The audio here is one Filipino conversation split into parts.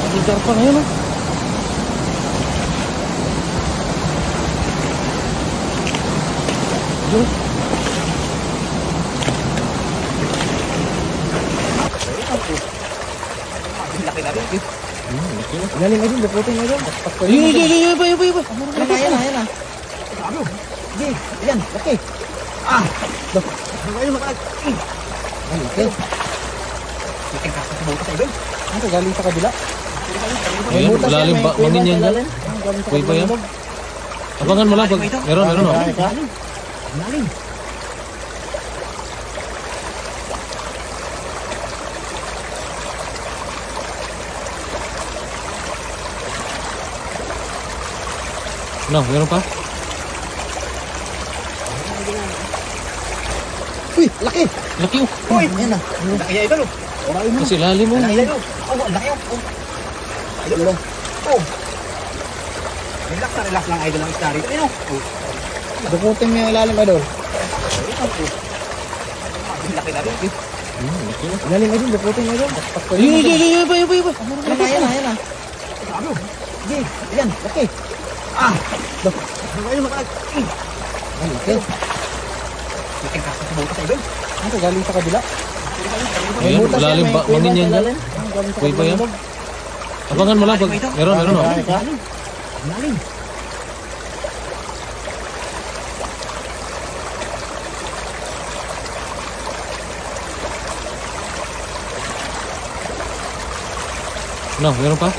Dami karpa ngayon, oh. Yun. Laki na rin. Ilalim na din, daputin na din. Yun. Ayan na. Sige, yan, laki. Ayun, makalaki. Okay. Iting kasa sa butas idol. Ano, galing sa kabila? Ayun, malalim ba? Mangin yan dyan. Kuy pa yan. Abangan mo lang pag meron, oh. Malalim. No, meron pa? Uy, laki. Laki, oh. Uy, ayan na. Laki niya idol. Kasi lalim, oh. Laki idol. Oh, laki oh. Idol. Oh. Relax lang idol ang isda rito. Ayun oh. Daputin mo yung ilalim, idol. Laki na rin. Ilalim na din, daputin na din. Yun pa. Ayan na. Sige, yan, laki. Ayun, makalaki. Okay. Iting kasa sa butas idol. Ano, galing sa kabila? Ayun, malalim ba? Mangin yan dyan. Kuy pa yan. Abangan mo lang pag meron, oh. Malalim. No, meron pa?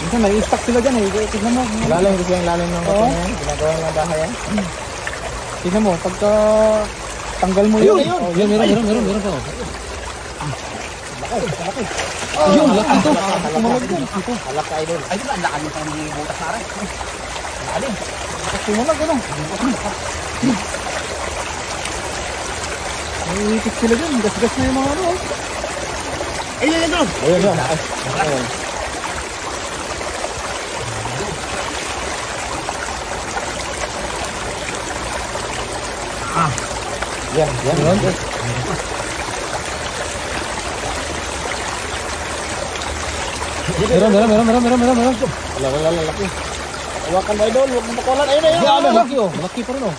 Minsan nag-i-stack sila dyan eh. Tignan mo. Lalim kasi yung lalim ng kato na yan. Ginagawa ng bahay yan. Tignan mo, pagka tanggal mo yun. Yun, meron pa, oh. Ayun, laki to. Halak ka idol. Idol, ang lakan yung mga butas na rin. Malalim. Sumalag, ano? May itik sila dyan. Gas-gas na yung mga ano. Ayun, idol. Ayun. Yan. Meron. Wala, laki. Hawakan ba idol? Huwag mong takulan. Ayun. Malaki, oh. Malaki pa rin, oh.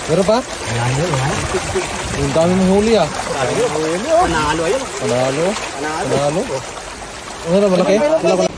Meron pa? Yung dami mong huli, ah. Panalo ayun. Panalo. Ano, malaki? Wala.